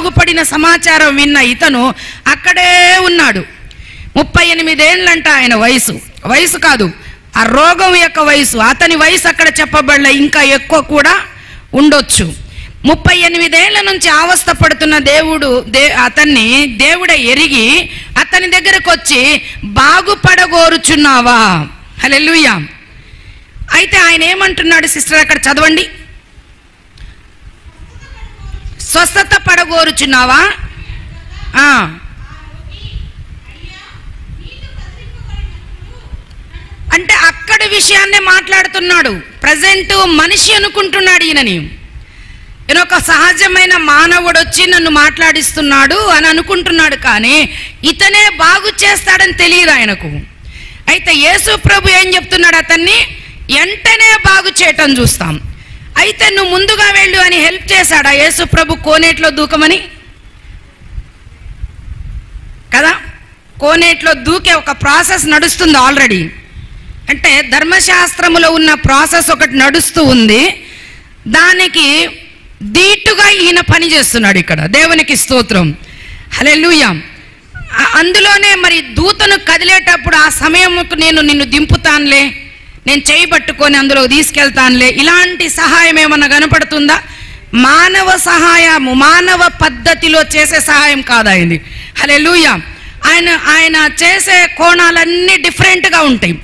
బాగుపడిన సమాచారం విన్న ఇతను అక్కడే ఉన్నాడు. 38 ఏళ్ళంట ఆయన వయసు కాదు, ఆ రోగం యొక్క వయసు. అతని వయసు అక్కడ చెప్పబడలే, ఇంకా ఎక్కువ కూడా ఉండొచ్చు. 38 ఏళ్ల నుంచి అవస్థ పడుతున్న అతన్ని దేవుడే ఎరిగి అతని దగ్గరకు వచ్చి బాగుపడగోరుచున్నావా? హల్లెలూయా. అయితే ఆయన ఏమంటున్నాడు సిస్టర్, అక్కడ చదవండి. స్వస్థత పడగోరుచున్నావా? అంటే అక్కడి విషయాన్నే మాట్లాడుతున్నాడు. ప్రజెంట్ మనిషి అనుకుంటున్నాడు ఈయనని. ఈయన ఒక సహజమైన మానవుడు వచ్చి నన్ను మాట్లాడిస్తున్నాడు అని అనుకుంటున్నాడు, కానీ ఇతనే బాగు చేస్తాడని తెలియదు ఆయనకు. అయితే యేసు ప్రభు ఏం చెప్తున్నాడు, అతన్ని వెంటనే బాగు చేయటం చూస్తాం. అయితే నువ్వు ముందుగా వెళ్ళు అని హెల్ప్ చేశాడా యేసు ప్రభు కోనేట్లో దూకమని? కదా, కోనేట్లో దూకే ఒక ప్రాసెస్ నడుస్తుంది ఆల్రెడీ. అంటే ధర్మశాస్త్రములో ఉన్న ప్రాసెస్ ఒకటి నడుస్తూ ఉంది, దానికి దీటుగా ఈయన పని చేస్తున్నాడు ఇక్కడ. దేవునికి స్తోత్రం, హల్లెలూయా. అందులోనే మరి దూతను కదిలేటప్పుడు ఆ సమయంకు నేను నిన్ను దింపుతానులే, నేను చేయి పట్టుకొని అందులో తీసుకెళ్తానులే, ఇలాంటి సహాయం ఏమన్నా కనపడుతుందా? మానవ సహాయము, మానవ పద్ధతిలో చేసే సహాయం కాదా ఇది? హల్లెలూయా. ఆయన చేసే కోణాలన్నీ డిఫరెంట్గా ఉంటాయి.